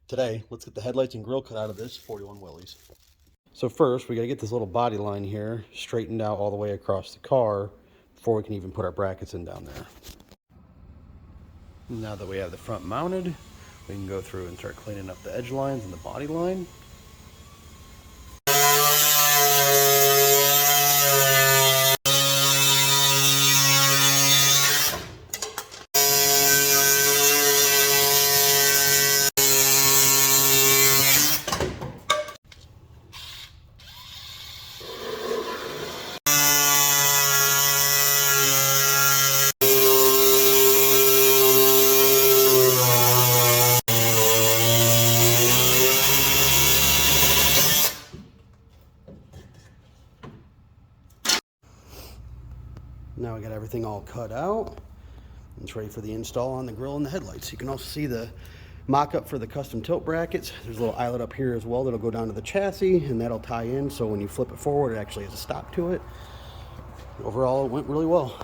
Today, let's get the headlights and grill cut out of this 41 Willys. So first, we gotta get this little body line here straightened out all the way across the car before we can even put our brackets in down there. Now that we have the front mounted, we can go through and start cleaning up the edge lines and the body line. Now we got everything all cut out. It's ready for the install on the grill and the headlights. You can also see the mock-up for the custom tilt brackets. There's a little eyelet up here as well that'll go down to the chassis, and that'll tie in so when you flip it forward, it actually has a stop to it. Overall, it went really well.